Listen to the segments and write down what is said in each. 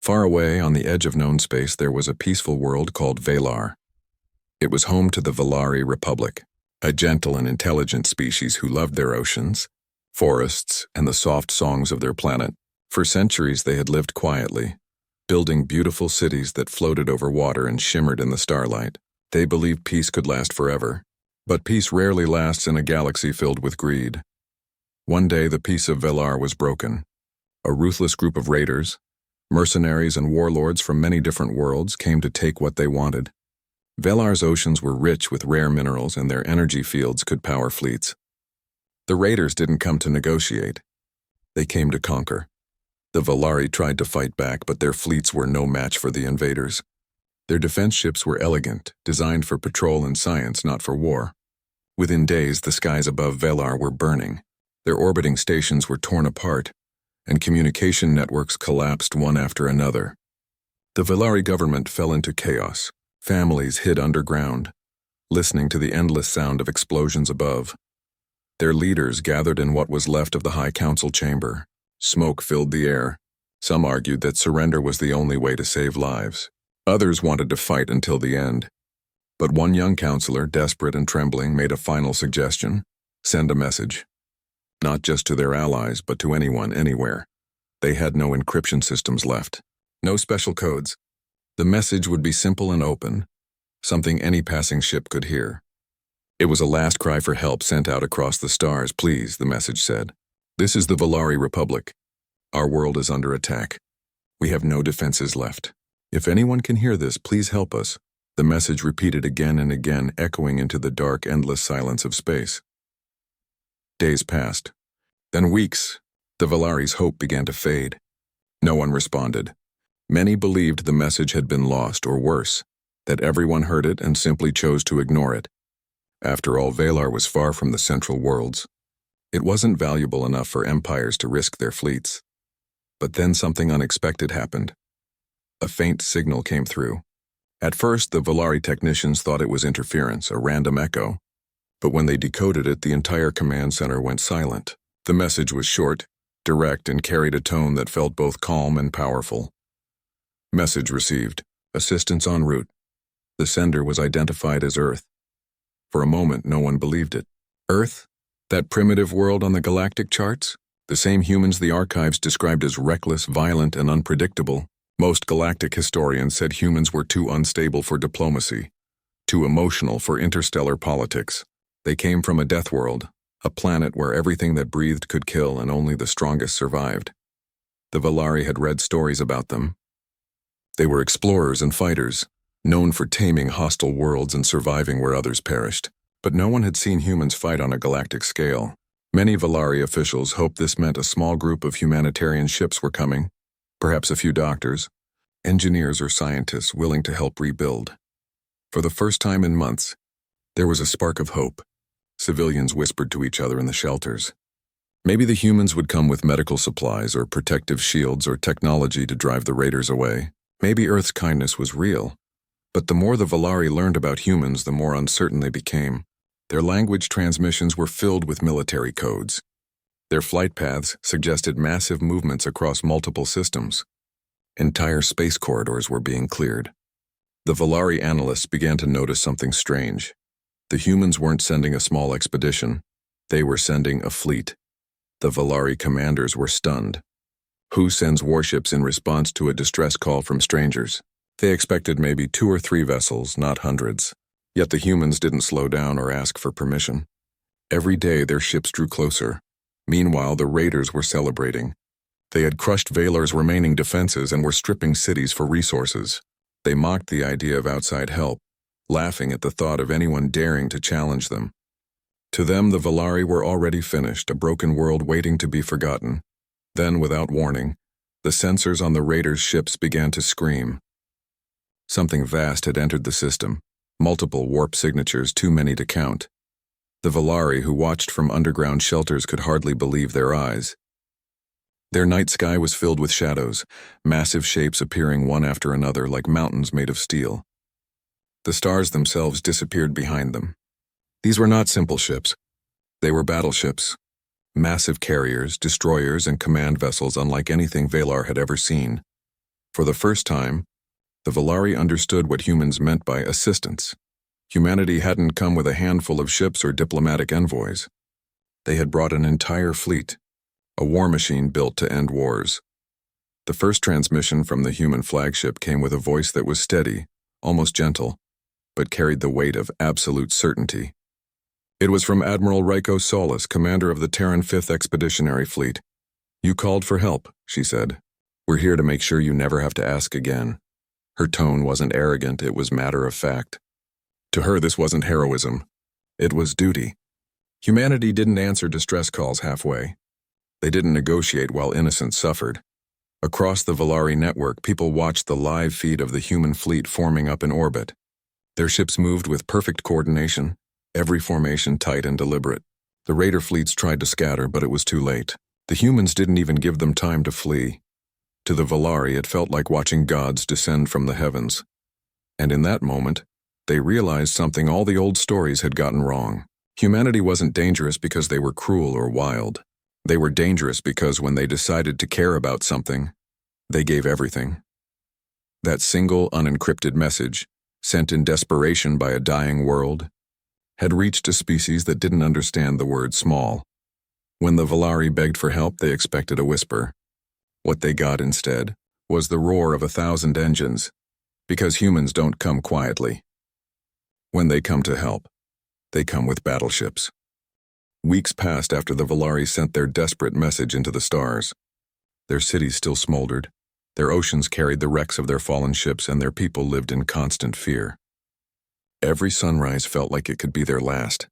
Far away on the edge of known space there was a peaceful world called Valar. It was home to the Valari Republic, a gentle and intelligent species who loved their oceans, forests, and the soft songs of their planet. For centuries they had lived quietly, building beautiful cities that floated over water and shimmered in the starlight. They believed peace could last forever, but peace rarely lasts in a galaxy filled with greed. One day the peace of Valar was broken. A ruthless group of raiders, mercenaries and warlords from many different worlds came to take what they wanted. Valar's oceans were rich with rare minerals and their energy fields could power fleets. The raiders didn't come to negotiate. They came to conquer. The Valari tried to fight back, but their fleets were no match for the invaders. Their defense ships were elegant, designed for patrol and science, not for war. Within days, the skies above Valar were burning. Their orbiting stations were torn apart, and communication networks collapsed one after another. The Valari government fell into chaos. Families hid underground, listening to the endless sound of explosions above. Their leaders gathered in what was left of the High Council chamber. Smoke filled the air. Some argued that surrender was the only way to save lives. Others wanted to fight until the end. But one young counselor, desperate and trembling, made a final suggestion: send a message. Not just to their allies, but to anyone, anywhere. They had no encryption systems left. No special codes. The message would be simple and open, something any passing ship could hear. It was a last cry for help sent out across the stars. Please, the message said. This is the Valari Republic. Our world is under attack. We have no defenses left. If anyone can hear this, please help us. The message repeated again and again, echoing into the dark, endless silence of space. Days passed. Then weeks. The Valari's hope began to fade. No one responded. Many believed the message had been lost, or worse, that everyone heard it and simply chose to ignore it. After all, Valar was far from the central worlds. It wasn't valuable enough for empires to risk their fleets. But then something unexpected happened. A faint signal came through. At first, the Valari technicians thought it was interference, a random echo. But when they decoded it, the entire command center went silent. The message was short, direct, and carried a tone that felt both calm and powerful. Message received. Assistance en route. The sender was identified as Earth. For a moment, no one believed it. Earth? That primitive world on the galactic charts? The same humans the archives described as reckless, violent, and unpredictable. Most galactic historians said humans were too unstable for diplomacy, too emotional for interstellar politics. They came from a death world, a planet where everything that breathed could kill and only the strongest survived. The Valari had read stories about them. They were explorers and fighters, known for taming hostile worlds and surviving where others perished. But no one had seen humans fight on a galactic scale. Many Valari officials hoped this meant a small group of humanitarian ships were coming, perhaps a few doctors, engineers or scientists willing to help rebuild. For the first time in months, there was a spark of hope. Civilians whispered to each other in the shelters. Maybe the humans would come with medical supplies or protective shields or technology to drive the raiders away. Maybe Earth's kindness was real. But the more the Valari learned about humans, the more uncertain they became. Their language transmissions were filled with military codes. Their flight paths suggested massive movements across multiple systems. Entire space corridors were being cleared. The Valari analysts began to notice something strange. The humans weren't sending a small expedition. They were sending a fleet. The Valari commanders were stunned. Who sends warships in response to a distress call from strangers? They expected maybe 2 or 3 vessels, not hundreds. Yet the humans didn't slow down or ask for permission. Every day their ships drew closer. Meanwhile, the raiders were celebrating. They had crushed Valar's remaining defenses and were stripping cities for resources. They mocked the idea of outside help, laughing at the thought of anyone daring to challenge them. To them, the Valari were already finished, a broken world waiting to be forgotten. Then, without warning, the sensors on the raiders' ships began to scream. Something vast had entered the system, multiple warp signatures too many to count. The Valari, who watched from underground shelters, could hardly believe their eyes. Their night sky was filled with shadows, massive shapes appearing one after another like mountains made of steel. The stars themselves disappeared behind them. These were not simple ships. They were battleships. Massive carriers, destroyers, and command vessels unlike anything Valar had ever seen. For the first time, the Valari understood what humans meant by assistance. Humanity hadn't come with a handful of ships or diplomatic envoys. They had brought an entire fleet, a war machine built to end wars. The first transmission from the human flagship came with a voice that was steady, almost gentle, but carried the weight of absolute certainty. It was from Admiral Ryko Solis, commander of the Terran 5th Expeditionary Fleet. "You called for help," she said. "We're here to make sure you never have to ask again." Her tone wasn't arrogant, it was matter of fact. To her, this wasn't heroism. It was duty. Humanity didn't answer distress calls halfway. They didn't negotiate while innocents suffered. Across the Valari network, people watched the live feed of the human fleet forming up in orbit. Their ships moved with perfect coordination, every formation tight and deliberate. The raider fleets tried to scatter, but it was too late. The humans didn't even give them time to flee. To the Valari, it felt like watching gods descend from the heavens. And in that moment, they realized something all the old stories had gotten wrong. Humanity wasn't dangerous because they were cruel or wild. They were dangerous because when they decided to care about something, they gave everything. That single unencrypted message, sent in desperation by a dying world, had reached a species that didn't understand the word small. When the Valari begged for help, they expected a whisper. What they got instead was the roar of 1,000 engines, because humans don't come quietly. When they come to help, they come with battleships. Weeks passed after the Valari sent their desperate message into the stars. Their cities still smoldered, their oceans carried the wrecks of their fallen ships, and their people lived in constant fear. Every sunrise felt like it could be their last.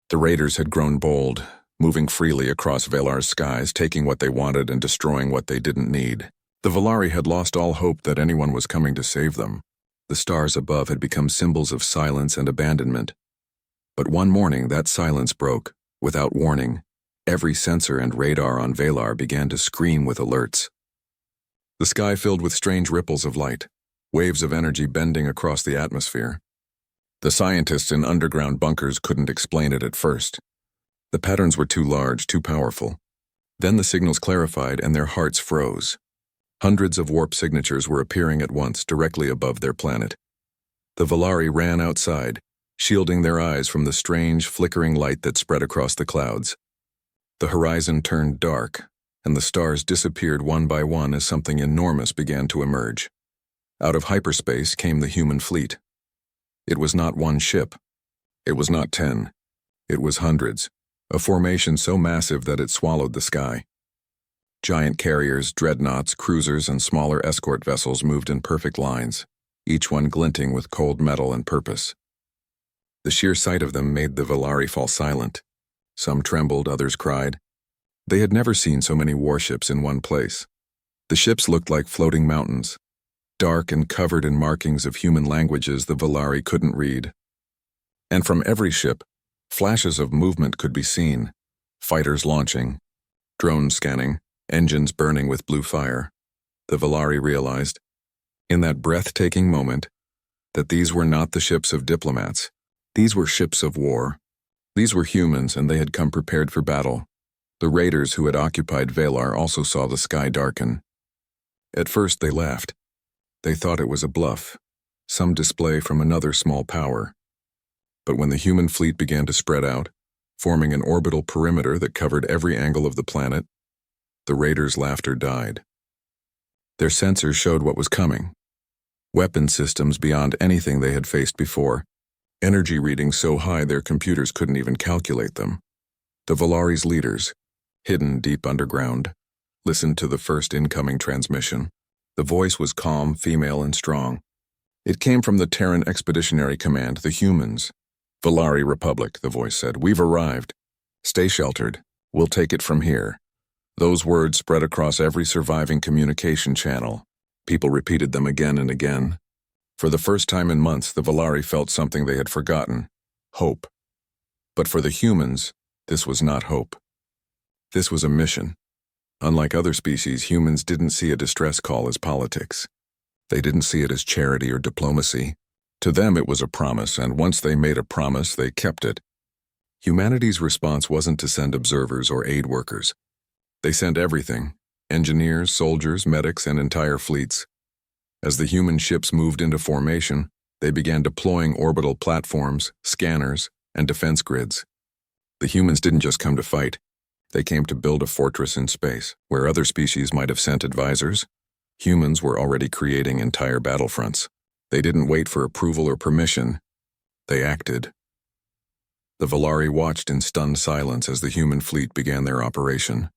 The raiders had grown bold, moving freely across Valar's skies, taking what they wanted and destroying what they didn't need. The Valari had lost all hope that anyone was coming to save them. The stars above had become symbols of silence and abandonment. But one morning, that silence broke. Without warning, every sensor and radar on Valar began to scream with alerts. The sky filled with strange ripples of light, waves of energy bending across the atmosphere. The scientists in underground bunkers couldn't explain it at first. The patterns were too large, too powerful. Then the signals clarified and their hearts froze. Hundreds of warp signatures were appearing at once directly above their planet. The Valari ran outside, shielding their eyes from the strange, flickering light that spread across the clouds. The horizon turned dark, and the stars disappeared one by one as something enormous began to emerge. Out of hyperspace came the human fleet. It was not one ship. It was not 10. It was hundreds, a formation so massive that it swallowed the sky. Giant carriers, dreadnoughts, cruisers, and smaller escort vessels moved in perfect lines, each one glinting with cold metal and purpose. The sheer sight of them made the Valari fall silent. Some trembled, others cried. They had never seen so many warships in one place. The ships looked like floating mountains, dark and covered in markings of human languages the Valari couldn't read. And from every ship, flashes of movement could be seen. Fighters launching, drones scanning, engines burning with blue fire. The Valari realized, in that breathtaking moment, that these were not the ships of diplomats. These were ships of war. These were humans, and they had come prepared for battle. The raiders who had occupied Valar also saw the sky darken. At first they laughed. They thought it was a bluff, some display from another small power. But when the human fleet began to spread out, forming an orbital perimeter that covered every angle of the planet, the raiders' laughter died. Their sensors showed what was coming. Weapon systems beyond anything they had faced before. Energy readings so high their computers couldn't even calculate them. The Valari's leaders, hidden deep underground, listened to the first incoming transmission. The voice was calm, female, and strong. It came from the Terran Expeditionary Command, the humans. "Valari Republic," the voice said. "We've arrived. Stay sheltered. We'll take it from here." Those words spread across every surviving communication channel. People repeated them again and again. For the first time in months, the Valari felt something they had forgotten: hope. But for the humans, this was not hope. This was a mission. Unlike other species, humans didn't see a distress call as politics. They didn't see it as charity or diplomacy. To them, it was a promise, and once they made a promise, they kept it. Humanity's response wasn't to send observers or aid workers. They sent everything: engineers, soldiers, medics, and entire fleets. As the human ships moved into formation, they began deploying orbital platforms, scanners, and defense grids. The humans didn't just come to fight. They came to build a fortress in space. Where other species might have sent advisors, humans were already creating entire battlefronts. They didn't wait for approval or permission. They acted. The Volari watched in stunned silence as the human fleet began their operation.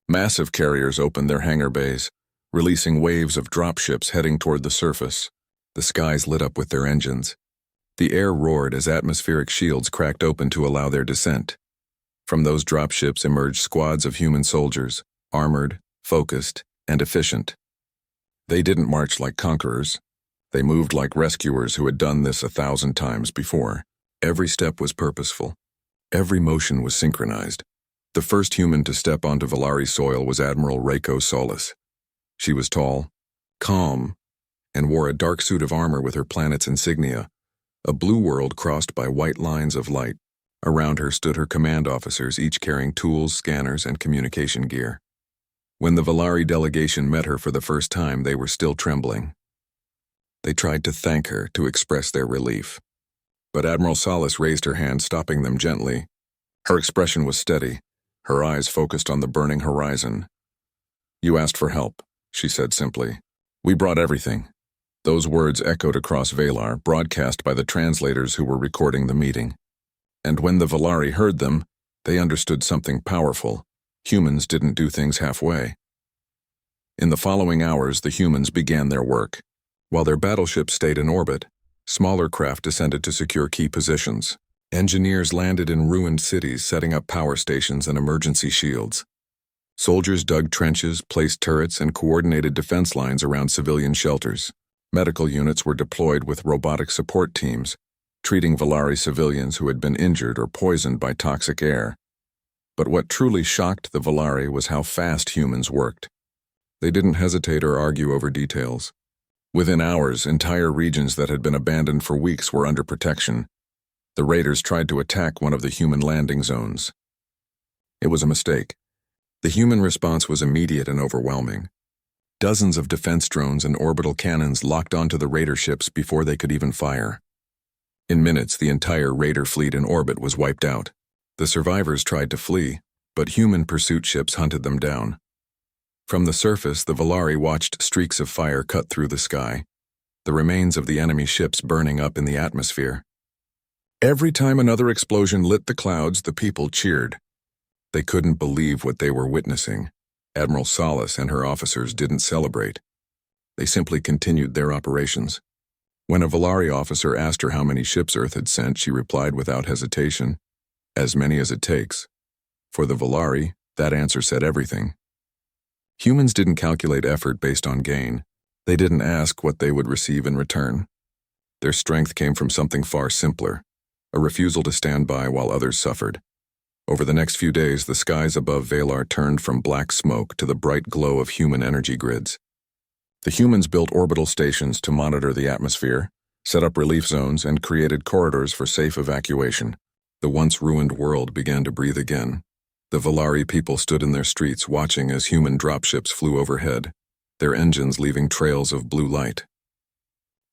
Massive carriers opened their hangar bays, releasing waves of dropships heading toward the surface. The skies lit up with their engines. The air roared as atmospheric shields cracked open to allow their descent. From those dropships emerged squads of human soldiers, armored, focused, and efficient. They didn't march like conquerors. They moved like rescuers who had done this 1,000 times before. Every step was purposeful. Every motion was synchronized. The first human to step onto Volari soil was Admiral Reiko Solis. She was tall, calm, and wore a dark suit of armor with her planet's insignia, a blue world crossed by white lines of light. Around her stood her command officers, each carrying tools, scanners, and communication gear. When the Volari delegation met her for the first time, they were still trembling. They tried to thank her, to express their relief. But Admiral Solis raised her hand, stopping them gently. Her expression was steady, her eyes focused on the burning horizon. "You asked for help," she said simply. "We brought everything." Those words echoed across Valar, broadcast by the translators who were recording the meeting. And when the Volari heard them, they understood something powerful. Humans didn't do things halfway. In the following hours, the humans began their work. While their battleships stayed in orbit, smaller craft descended to secure key positions. Engineers landed in ruined cities, setting up power stations and emergency shields. Soldiers dug trenches, placed turrets, and coordinated defense lines around civilian shelters. Medical units were deployed with robotic support teams, treating Volari civilians who had been injured or poisoned by toxic air. But what truly shocked the Volari was how fast humans worked. They didn't hesitate or argue over details. Within hours, entire regions that had been abandoned for weeks were under protection. The raiders tried to attack one of the human landing zones. It was a mistake. The human response was immediate and overwhelming. Dozens of defense drones and orbital cannons locked onto the raider ships before they could even fire. In minutes, the entire raider fleet in orbit was wiped out. The survivors tried to flee, but human pursuit ships hunted them down. From the surface, the Volari watched streaks of fire cut through the sky, the remains of the enemy ships burning up in the atmosphere. Every time another explosion lit the clouds, the people cheered. They couldn't believe what they were witnessing. Admiral Solis and her officers didn't celebrate. They simply continued their operations. When a Volari officer asked her how many ships Earth had sent, she replied without hesitation, "As many as it takes." For the Volari, that answer said everything. Humans didn't calculate effort based on gain. They didn't ask what they would receive in return. Their strength came from something far simpler, a refusal to stand by while others suffered. Over the next few days, the skies above Valar turned from black smoke to the bright glow of human energy grids. The humans built orbital stations to monitor the atmosphere, set up relief zones, and created corridors for safe evacuation. The once ruined world began to breathe again. The Volari people stood in their streets watching as human dropships flew overhead, their engines leaving trails of blue light.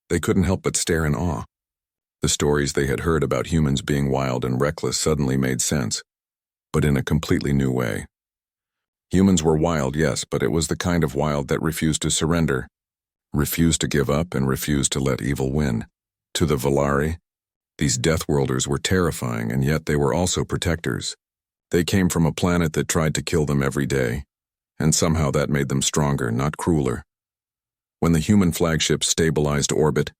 They couldn't help but stare in awe. The stories they had heard about humans being wild and reckless suddenly made sense, but in a completely new way. Humans were wild, yes, but it was the kind of wild that refused to surrender, refused to give up, and refused to let evil win. To the Volari, these Deathworlders were terrifying, and yet they were also protectors. They came from a planet that tried to kill them every day, and somehow that made them stronger, not crueler. When the human flagships stabilized orbit,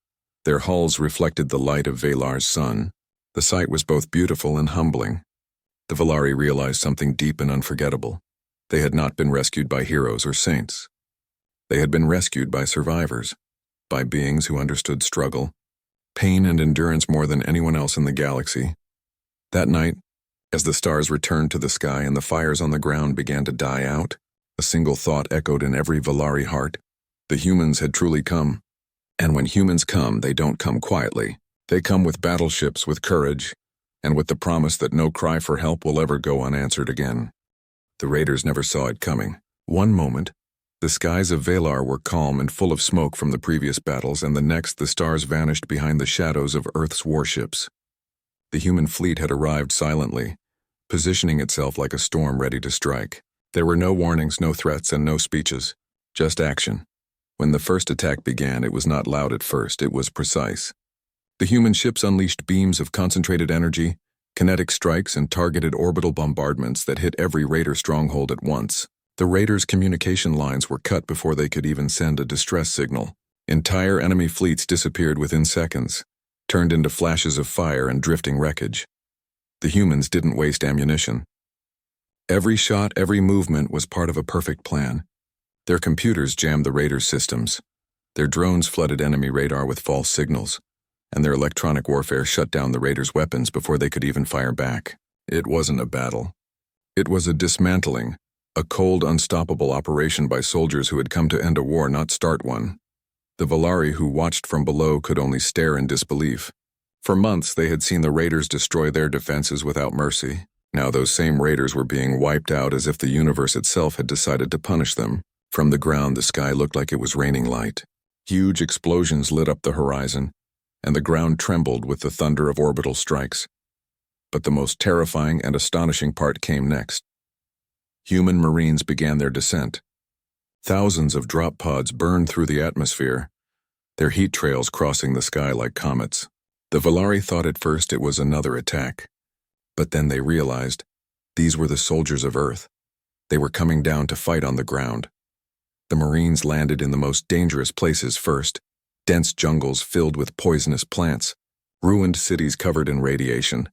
their hulls reflected the light of Valar's sun. The sight was both beautiful and humbling. The Volari realized something deep and unforgettable. They had not been rescued by heroes or saints. They had been rescued by survivors, by beings who understood struggle, pain, and endurance more than anyone else in the galaxy. That night, as the stars returned to the sky and the fires on the ground began to die out, a single thought echoed in every Volari heart. The humans had truly come. And when humans come, they don't come quietly. They come with battleships, with courage, and with the promise that no cry for help will ever go unanswered again. The raiders never saw it coming. One moment, The skies of Valar were calm and full of smoke from the previous battles, and the next the stars vanished behind the shadows of Earth's warships. The human fleet had arrived silently, positioning itself like a storm ready to strike. There were no warnings, no threats, and no speeches, just action. When the first attack began, it was not loud at first, it was precise. The human ships unleashed beams of concentrated energy, kinetic strikes, and targeted orbital bombardments that hit every raider stronghold at once. The raiders' communication lines were cut before they could even send a distress signal. Entire enemy fleets disappeared within seconds, turned into flashes of fire and drifting wreckage. The humans didn't waste ammunition. Every shot, every movement was part of a perfect plan. Their computers jammed the raiders' systems. Their drones flooded enemy radar with false signals, and their electronic warfare shut down the raiders' weapons before they could even fire back. It wasn't a battle. It was a dismantling, a cold, unstoppable operation by soldiers who had come to end a war, not start one. The Valari who watched from below could only stare in disbelief. For months they had seen the raiders destroy their defenses without mercy. Now those same raiders were being wiped out as if the universe itself had decided to punish them. From the ground, the sky looked like it was raining light. Huge explosions lit up the horizon, and the ground trembled with the thunder of orbital strikes. But the most terrifying and astonishing part came next. Human Marines began their descent. Thousands of drop pods burned through the atmosphere, their heat trails crossing the sky like comets. The Valari thought at first it was another attack. But then they realized these were the soldiers of Earth. They were coming down to fight on the ground. The Marines landed in the most dangerous places first, dense jungles filled with poisonous plants, ruined cities covered in radiation,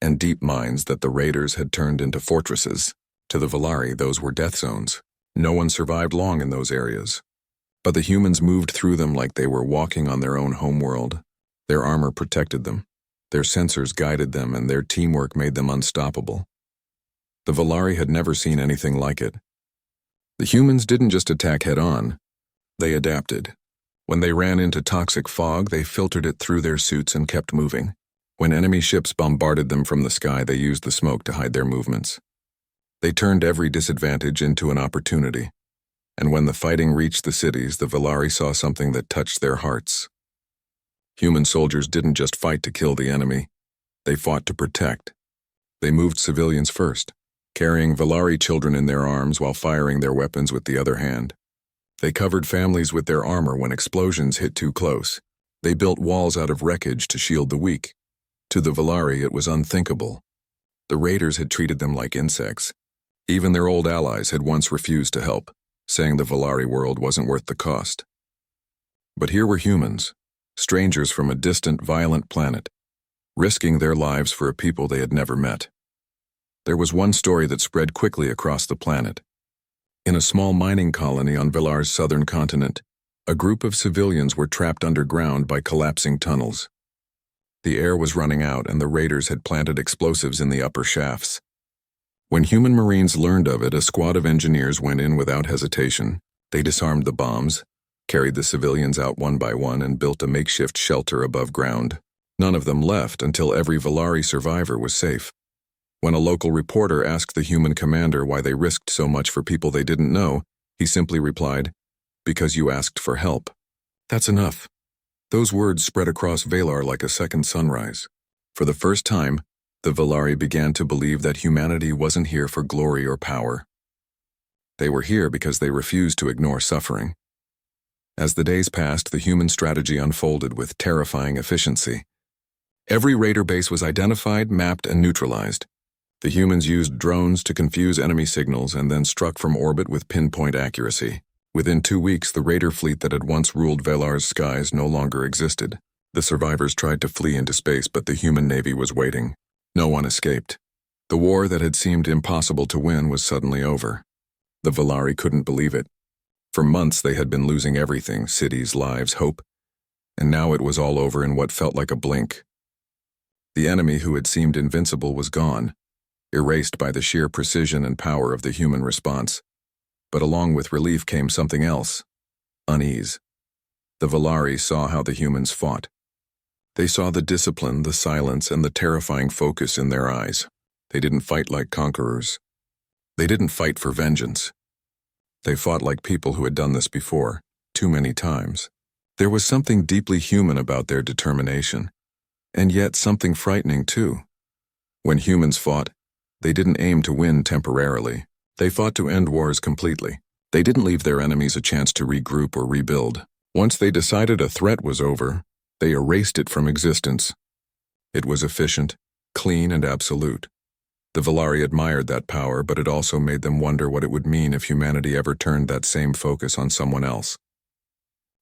and deep mines that the raiders had turned into fortresses. To the Valari, those were death zones. No one survived long in those areas. But the humans moved through them like they were walking on their own homeworld. Their armor protected them, their sensors guided them, and their teamwork made them unstoppable. The Valari had never seen anything like it. The humans didn't just attack head-on. They adapted. When they ran into toxic fog, they filtered it through their suits and kept moving. When enemy ships bombarded them from the sky, they used the smoke to hide their movements. They turned every disadvantage into an opportunity. And when the fighting reached the cities, the Valari saw something that touched their hearts. Human soldiers didn't just fight to kill the enemy. They fought to protect. They moved civilians first, carrying Valari children in their arms while firing their weapons with the other hand. They covered families with their armor when explosions hit too close. They built walls out of wreckage to shield the weak. To the Valari, it was unthinkable. The raiders had treated them like insects. Even their old allies had once refused to help, saying the Valari world wasn't worth the cost. But here were humans, strangers from a distant, violent planet, risking their lives for a people they had never met. There was one story that spread quickly across the planet. In a small mining colony on Valar's southern continent, a group of civilians were trapped underground by collapsing tunnels. The air was running out, and the raiders had planted explosives in the upper shafts. When human Marines learned of it, a squad of engineers went in without hesitation. They disarmed the bombs, carried the civilians out one by one, and built a makeshift shelter above ground. None of them left until every Valari survivor was safe. When a local reporter asked the human commander why they risked so much for people they didn't know, he simply replied, "Because you asked for help." That's enough. Those words spread across Valar like a second sunrise. For the first time, the Valari began to believe that humanity wasn't here for glory or power. They were here because they refused to ignore suffering. As the days passed, the human strategy unfolded with terrifying efficiency. Every raider base was identified, mapped, and neutralized. The humans used drones to confuse enemy signals and then struck from orbit with pinpoint accuracy. Within 2 weeks, the raider fleet that had once ruled Valar's skies no longer existed. The survivors tried to flee into space, but the human navy was waiting. No one escaped. The war that had seemed impossible to win was suddenly over. The Valari couldn't believe it. For months they had been losing everything, cities, lives, hope, and now it was all over in what felt like a blink. The enemy who had seemed invincible was gone, erased by the sheer precision and power of the human response. But along with relief came something else: unease. The Valari saw how the humans fought. They saw the discipline, the silence, and the terrifying focus in their eyes. They didn't fight like conquerors. They didn't fight for vengeance. They fought like people who had done this before, too many times. There was something deeply human about their determination, and yet something frightening too. When humans fought, they didn't aim to win temporarily. They fought to end wars completely. They didn't leave their enemies a chance to regroup or rebuild. Once they decided a threat was over, they erased it from existence. It was efficient, clean, and absolute. The Valari admired that power, but it also made them wonder what it would mean if humanity ever turned that same focus on someone else.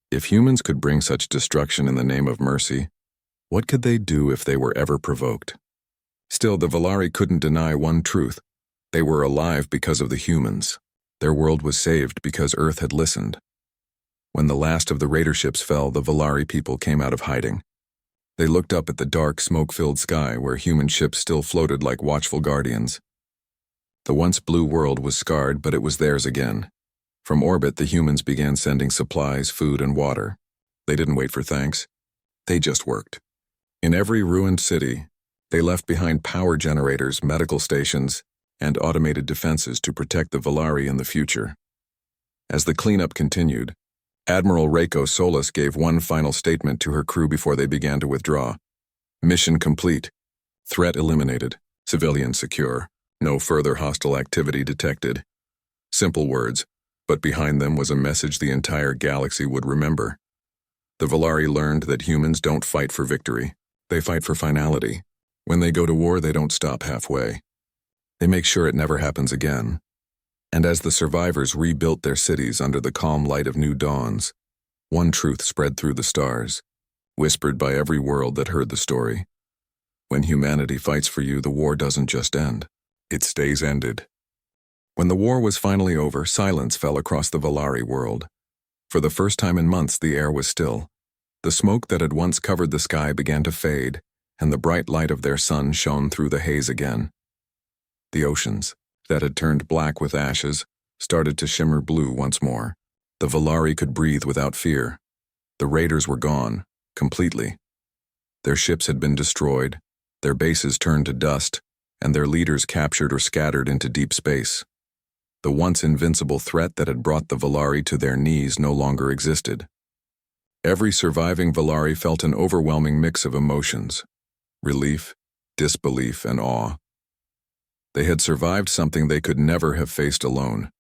If humans could bring such destruction in the name of mercy, what could they do if they were ever provoked? Still, the Valari couldn't deny one truth. They were alive because of the humans. Their world was saved because Earth had listened. When the last of the raider ships fell, the Valari people came out of hiding. They looked up at the dark, smoke-filled sky where human ships still floated like watchful guardians. The once blue world was scarred, but it was theirs again. From orbit, the humans began sending supplies, food, and water. They didn't wait for thanks. They just worked. In every ruined city, they left behind power generators, medical stations, and automated defenses to protect the Valari in the future. As the cleanup continued, Admiral Reiko Solis gave one final statement to her crew before they began to withdraw. Mission complete. Threat eliminated. Civilians secure. No further hostile activity detected. Simple words, but behind them was a message the entire galaxy would remember. The Valari learned that humans don't fight for victory. They fight for finality. When they go to war, they don't stop halfway. They make sure it never happens again. And as the survivors rebuilt their cities under the calm light of new dawns, one truth spread through the stars, whispered by every world that heard the story. When humanity fights for you, the war doesn't just end. It stays ended. When the war was finally over, silence fell across the Valari world. For the first time in months, the air was still. The smoke that had once covered the sky began to fade, and the bright light of their sun shone through the haze again. The oceans, that had turned black with ashes, started to shimmer blue once more. The Valari could breathe without fear. The raiders were gone, completely. Their ships had been destroyed, their bases turned to dust, and their leaders captured or scattered into deep space. The once invincible threat that had brought the Valari to their knees no longer existed. Every surviving Valari felt an overwhelming mix of emotions: relief, disbelief, and awe. They had survived something they could never have faced alone.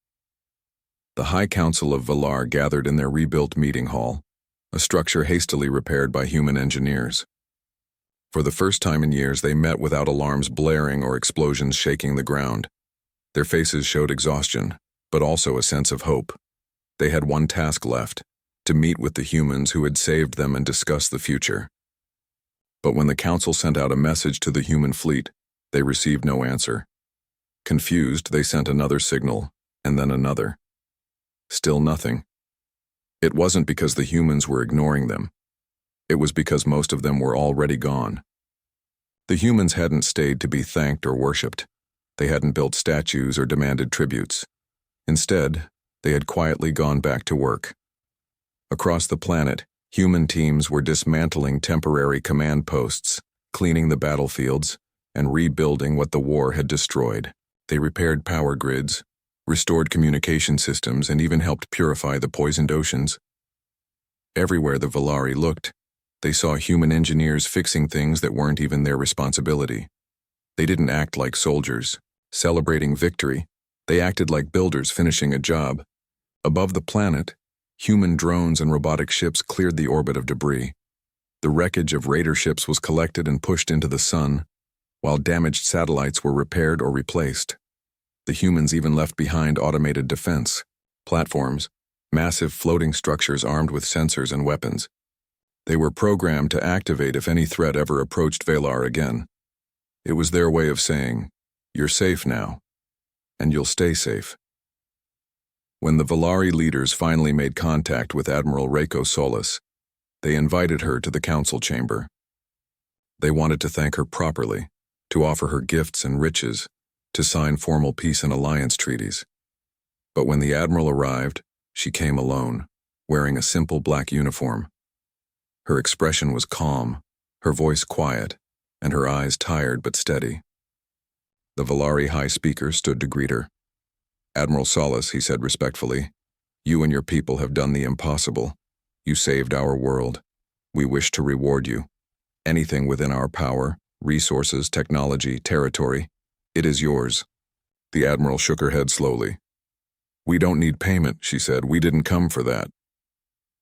The High Council of Valar gathered in their rebuilt meeting hall, a structure hastily repaired by human engineers. For the first time in years, they met without alarms blaring or explosions shaking the ground. Their faces showed exhaustion, but also a sense of hope. They had one task left: to meet with the humans who had saved them and discuss the future. But when the council sent out a message to the human fleet, they received no answer. Confused, they sent another signal, and then another. Still nothing. It wasn't because the humans were ignoring them. It was because most of them were already gone. The humans hadn't stayed to be thanked or worshipped. They hadn't built statues or demanded tributes. Instead, they had quietly gone back to work. Across the planet, human teams were dismantling temporary command posts, cleaning the battlefields, and rebuilding what the war had destroyed. They repaired power grids, restored communication systems, and even helped purify the poisoned oceans. Everywhere the Valari looked, they saw human engineers fixing things that weren't even their responsibility. They didn't act like soldiers, celebrating victory. They acted like builders finishing a job. Above the planet, human drones and robotic ships cleared the orbit of debris. The wreckage of raider ships was collected and pushed into the sun, while damaged satellites were repaired or replaced. The humans even left behind automated defense platforms, massive floating structures armed with sensors and weapons. They were programmed to activate if any threat ever approached Valar again. It was their way of saying, "You're safe now, and you'll stay safe." When the Valari leaders finally made contact with Admiral Reiko Solis, they invited her to the council chamber. They wanted to thank her properly, to offer her gifts and riches, to sign formal peace and alliance treaties. But when the Admiral arrived, she came alone, wearing a simple black uniform. Her expression was calm, her voice quiet, and her eyes tired but steady. The Valari High Speaker stood to greet her. Admiral Salas, he said respectfully, you and your people have done the impossible. You saved our world. We wish to reward you. Anything within our power, resources, technology, territory, it is yours. The Admiral shook her head slowly. We don't need payment, she said. We didn't come for that.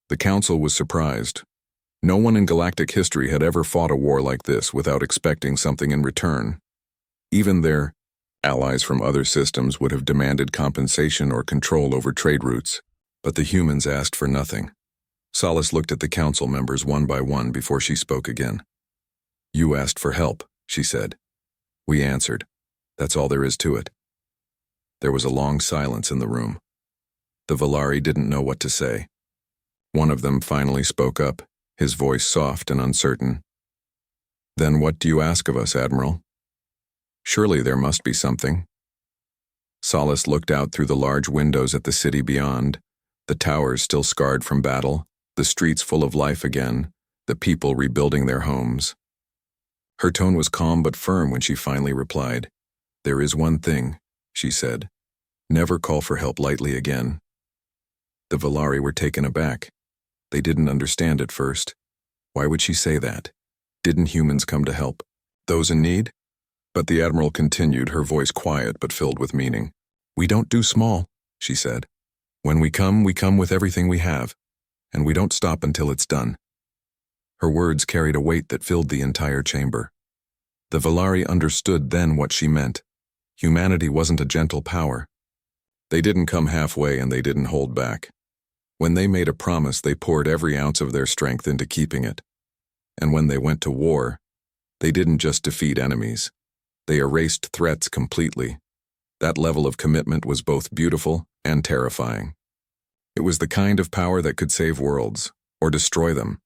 The Council was surprised. No one in galactic history had ever fought a war like this without expecting something in return. Even their allies from other systems would have demanded compensation or control over trade routes, but the humans asked for nothing. Salas looked at the Council members one by one before she spoke again. You asked for help, she said. We answered. That's all there is to it. There was a long silence in the room. The Valari didn't know what to say. One of them finally spoke up, his voice soft and uncertain. Then what do you ask of us, Admiral? Surely there must be something. Salas looked out through the large windows at the city beyond, the towers still scarred from battle, the streets full of life again, the people rebuilding their homes. Her tone was calm but firm when she finally replied. There is one thing, she said. Never call for help lightly again. The Valari were taken aback. They didn't understand at first. Why would she say that? Didn't humans come to help those in need? But the Admiral continued, her voice quiet but filled with meaning. We don't do small, she said. When we come with everything we have, and we don't stop until it's done. Her words carried a weight that filled the entire chamber. The Valari understood then what she meant. Humanity wasn't a gentle power. They didn't come halfway and they didn't hold back. When they made a promise, they poured every ounce of their strength into keeping it. And when they went to war, they didn't just defeat enemies. They erased threats completely. That level of commitment was both beautiful and terrifying. It was the kind of power that could save worlds, or destroy them.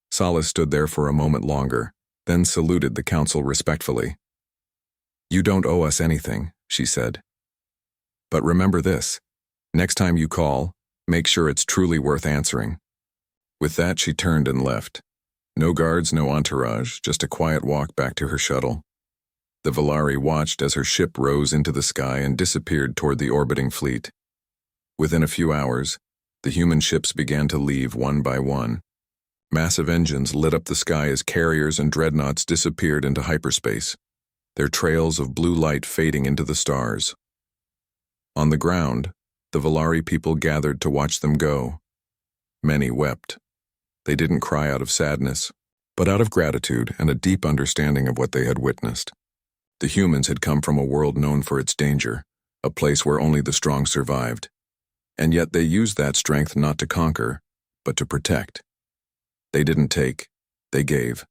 Salas stood there for a moment longer, then saluted the Council respectfully. You don't owe us anything, she said. But remember this, next time you call, make sure it's truly worth answering. With that, she turned and left. No guards, no entourage, just a quiet walk back to her shuttle. The Valari watched as her ship rose into the sky and disappeared toward the orbiting fleet. Within a few hours, the human ships began to leave one by one. Massive engines lit up the sky as carriers and dreadnoughts disappeared into hyperspace, their trails of blue light fading into the stars. On the ground, the Valari people gathered to watch them go. Many wept. They didn't cry out of sadness, but out of gratitude and a deep understanding of what they had witnessed. The humans had come from a world known for its danger, a place where only the strong survived. And yet they used that strength not to conquer, but to protect. They didn't take, they gave.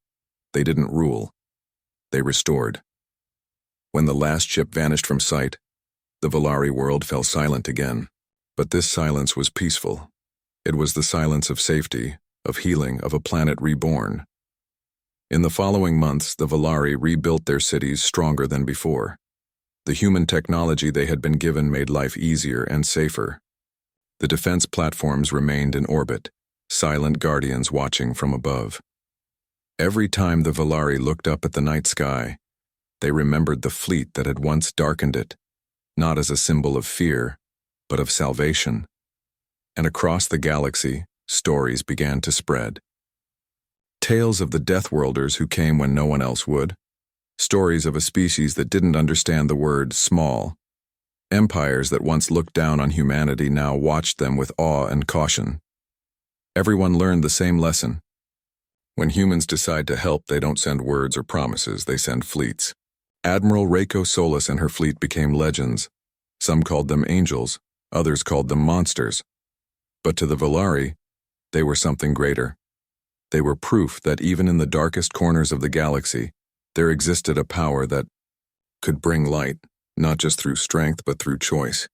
They didn't rule, they restored. When the last ship vanished from sight, the Valari world fell silent again. But this silence was peaceful. It was the silence of safety, of healing, of a planet reborn. In the following months, the Valari rebuilt their cities stronger than before. The human technology they had been given made life easier and safer. The defense platforms remained in orbit, silent guardians watching from above. Every time the Valari looked up at the night sky, they remembered the fleet that had once darkened it, not as a symbol of fear, but of salvation. And across the galaxy, stories began to spread. Tales of the Deathworlders who came when no one else would. Stories of a species that didn't understand the word small. Empires that once looked down on humanity now watched them with awe and caution. Everyone learned the same lesson. When humans decide to help, they don't send words or promises, they send fleets. Admiral Reiko Solis and her fleet became legends. Some called them angels, others called them monsters. But to the Valari, they were something greater. They were proof that even in the darkest corners of the galaxy, there existed a power that could bring light, not just through strength but through choice.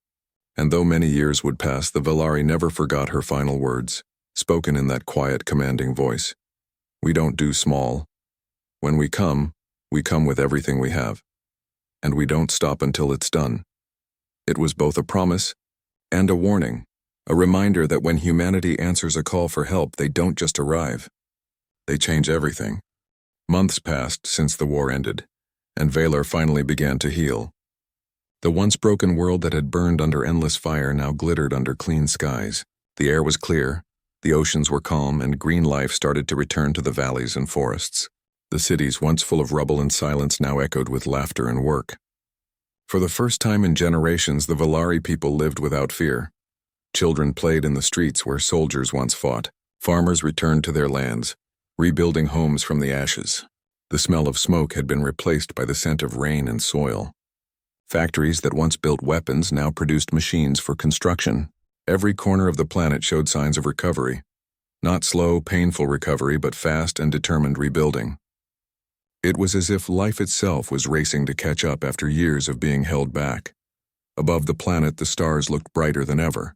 And though many years would pass, the Valari never forgot her final words, spoken in that quiet, commanding voice. We don't do small. When we come with everything we have. And we don't stop until it's done. It was both a promise and a warning, a reminder that when humanity answers a call for help, they don't just arrive. They change everything. Months passed since the war ended, and Valor finally began to heal. The once broken world that had burned under endless fire now glittered under clean skies. The air was clear, the oceans were calm, and green life started to return to the valleys and forests. The cities, once full of rubble and silence, now echoed with laughter and work. For the first time in generations, the Valari people lived without fear. Children played in the streets where soldiers once fought. Farmers returned to their lands, rebuilding homes from the ashes. The smell of smoke had been replaced by the scent of rain and soil. Factories that once built weapons now produced machines for construction. Every corner of the planet showed signs of recovery. Not slow, painful recovery, but fast and determined rebuilding. It was as if life itself was racing to catch up after years of being held back. Above the planet, the stars looked brighter than ever.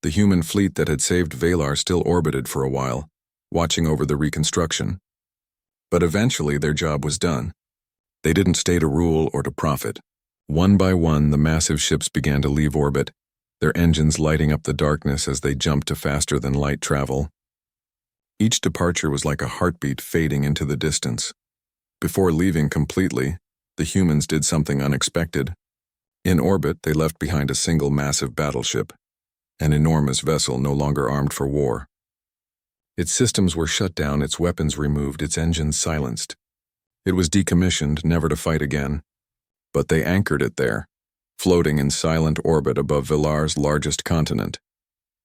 The human fleet that had saved Valar still orbited for a while, watching over the reconstruction. But eventually their job was done. They didn't stay to rule or to profit. One by one, the massive ships began to leave orbit, their engines lighting up the darkness as they jumped to faster-than-light travel. Each departure was like a heartbeat fading into the distance. Before leaving completely, the humans did something unexpected. In orbit, they left behind a single massive battleship, an enormous vessel no longer armed for war. Its systems were shut down, its weapons removed, its engines silenced. It was decommissioned, never to fight again. But they anchored it there, floating in silent orbit above Valar's largest continent.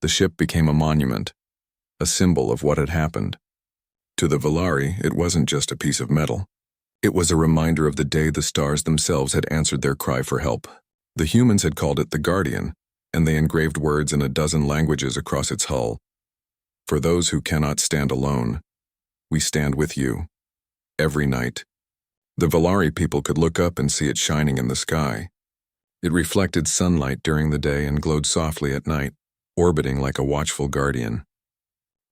The ship became a monument, a symbol of what had happened. To the Valari, it wasn't just a piece of metal. It was a reminder of the day the stars themselves had answered their cry for help. The humans had called it the Guardian, and they engraved words in 12 languages across its hull. For those who cannot stand alone, we stand with you. Every night. The Valari people could look up and see it shining in the sky. It reflected sunlight during the day and glowed softly at night, orbiting like a watchful guardian.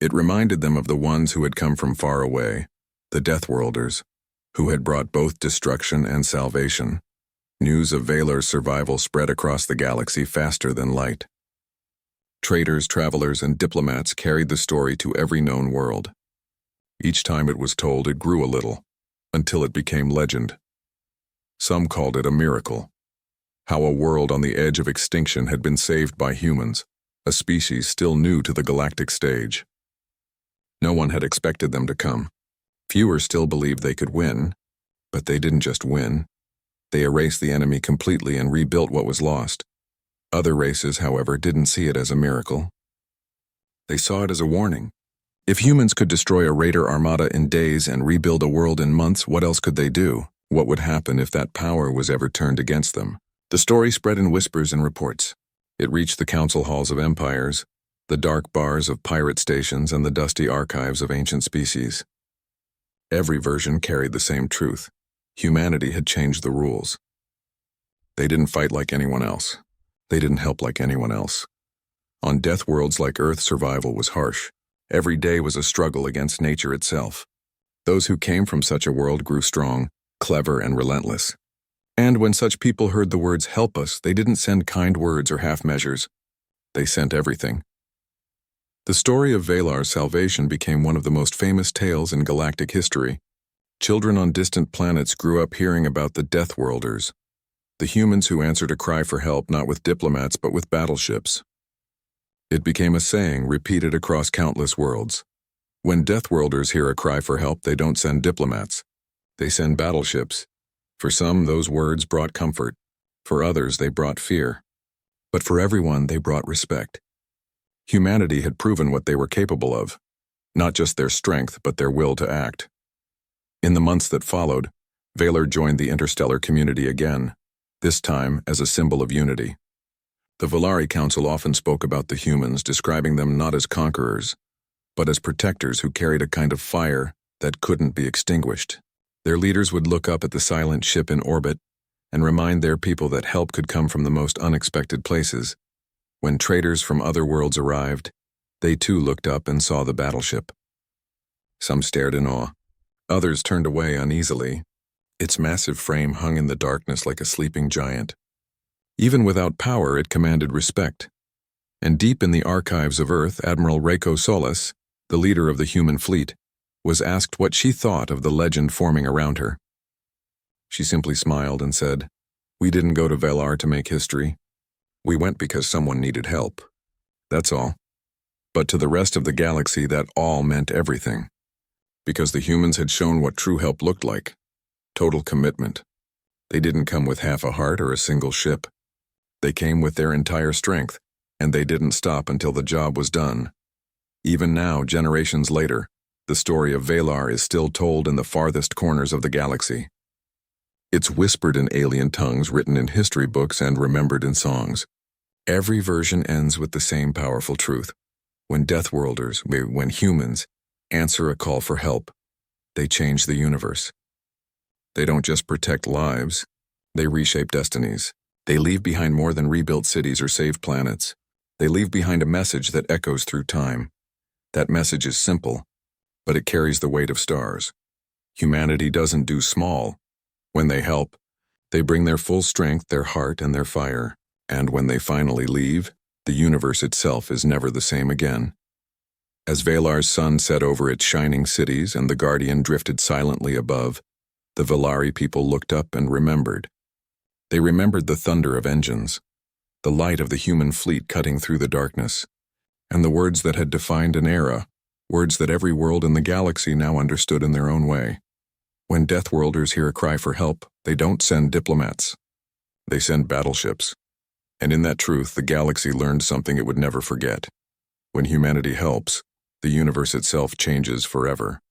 It reminded them of the ones who had come from far away, the Deathworlders, who had brought both destruction and salvation. News of Valar's survival spread across the galaxy faster than light. Traders, travelers, and diplomats carried the story to every known world. Each time it was told, it grew a little, until it became legend. Some called it a miracle. How a world on the edge of extinction had been saved by humans, a species still new to the galactic stage. No one had expected them to come. Fewer still believed they could win, but they didn't just win. They erased the enemy completely and rebuilt what was lost. Other races, however, didn't see it as a miracle. They saw it as a warning. If humans could destroy a raider armada in days and rebuild a world in months, what else could they do? What would happen if that power was ever turned against them? The story spread in whispers and reports. It reached the council halls of empires, the dark bars of pirate stations, and the dusty archives of ancient species. Every version carried the same truth. Humanity had changed the rules. They didn't fight like anyone else. They didn't help like anyone else. On death worlds like Earth, survival was harsh. Every day was a struggle against nature itself. Those who came from such a world grew strong, clever, and relentless. And when such people heard the words "help us," they didn't send kind words or half measures. They sent everything. The story of Valar's salvation became one of the most famous tales in galactic history. Children on distant planets grew up hearing about the Deathworlders, the humans who answered a cry for help not with diplomats but with battleships. It became a saying repeated across countless worlds. When Deathworlders hear a cry for help, they don't send diplomats. They send battleships. For some, those words brought comfort. For others, they brought fear. But for everyone, they brought respect. Humanity had proven what they were capable of, not just their strength, but their will to act. In the months that followed, Valar joined the interstellar community again, this time as a symbol of unity. The Valari Council often spoke about the humans, describing them not as conquerors, but as protectors who carried a kind of fire that couldn't be extinguished. Their leaders would look up at the silent ship in orbit and remind their people that help could come from the most unexpected places. When traders from other worlds arrived, they too looked up and saw the battleship. Some stared in awe. Others turned away uneasily. Its massive frame hung in the darkness like a sleeping giant. Even without power, it commanded respect. And deep in the archives of Earth, Admiral Reiko Solis, the leader of the human fleet, was asked what she thought of the legend forming around her. She simply smiled and said, We didn't go to Velar to make history. We went because someone needed help. That's all. But to the rest of the galaxy, that all meant everything. Because the humans had shown what true help looked like. Total commitment. They didn't come with half a heart or a single ship. They came with their entire strength, and they didn't stop until the job was done. Even now, generations later, the story of Velar is still told in the farthest corners of the galaxy. It's whispered in alien tongues, written in history books, and remembered in songs. Every version ends with the same powerful truth. When Deathworlders, when humans, answer a call for help, they change the universe. They don't just protect lives, they reshape destinies. They leave behind more than rebuilt cities or saved planets. They leave behind a message that echoes through time. That message is simple, but it carries the weight of stars. Humanity doesn't do small. When they help, they bring their full strength, their heart, and their fire. And when they finally leave, the universe itself is never the same again. As Velar's sun set over its shining cities and the Guardian drifted silently above, the Velari people looked up and remembered. They remembered the thunder of engines, the light of the human fleet cutting through the darkness, and the words that had defined an era, words that every world in the galaxy now understood in their own way. When Deathworlders hear a cry for help, they don't send diplomats. They send battleships. And in that truth, the galaxy learned something it would never forget. When humanity helps, the universe itself changes forever.